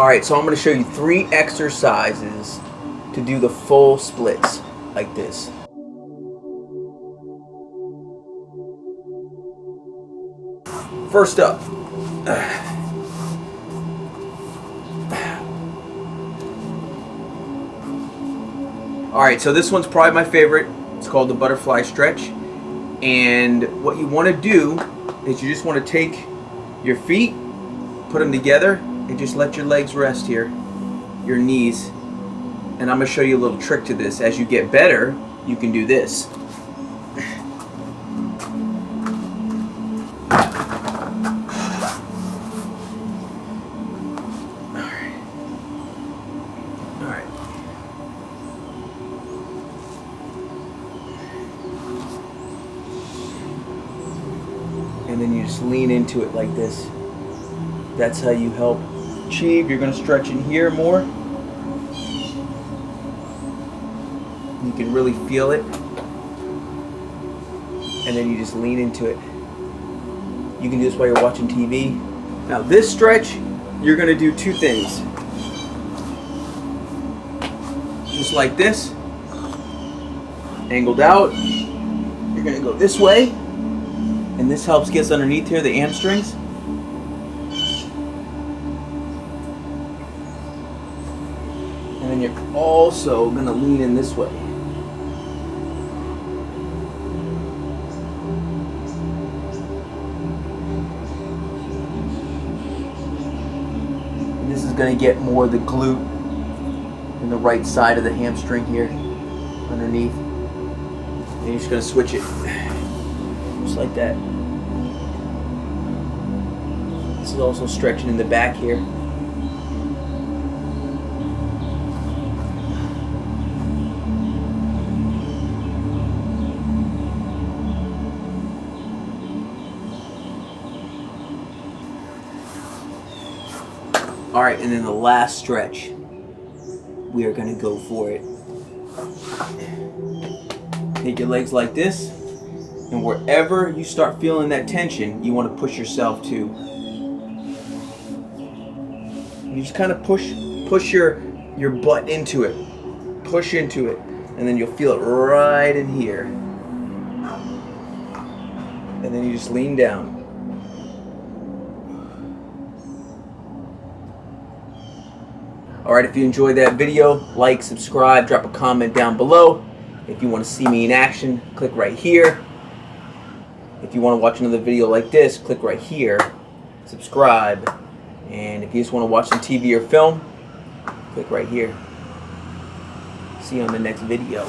Alright, so I'm going to show you 3 exercises to do the full splits like this. First up, alright, so this one's probably my favorite. It's called the butterfly stretch. And what you want to do is you just want to take your feet, put them together, and just let your legs rest here, your knees. And I'm going to show you a little trick to this. As you get better, you can do this. Alright. And then you just lean into it like this. That's how you help achieve. You're going to stretch in here more. You can really feel it. And then you just lean into it. You can do this while you're watching TV. Now this stretch, you're going to do 2 things. Just like this. Angled out. You're going to go this way. And this helps get underneath here, the hamstrings. And then you're also going to lean in this way. And this is going to get more of the glute and the right side of the hamstring here underneath. And you're just going to switch it. Just like that. This is also stretching in the back here. Alright, and then the last stretch, we are going to go for it. Take your legs like this, and wherever you start feeling that tension, you want to push yourself to. You just kind of push your butt into it. Push into it, and then you'll feel it right in here. And then you just lean down. Alright, if you enjoyed that video, like, subscribe, drop a comment down below. If you want to see me in action, click right here. If you want to watch another video like this, click right here. Subscribe. And if you just want to watch some TV or film, click right here. See you on the next video.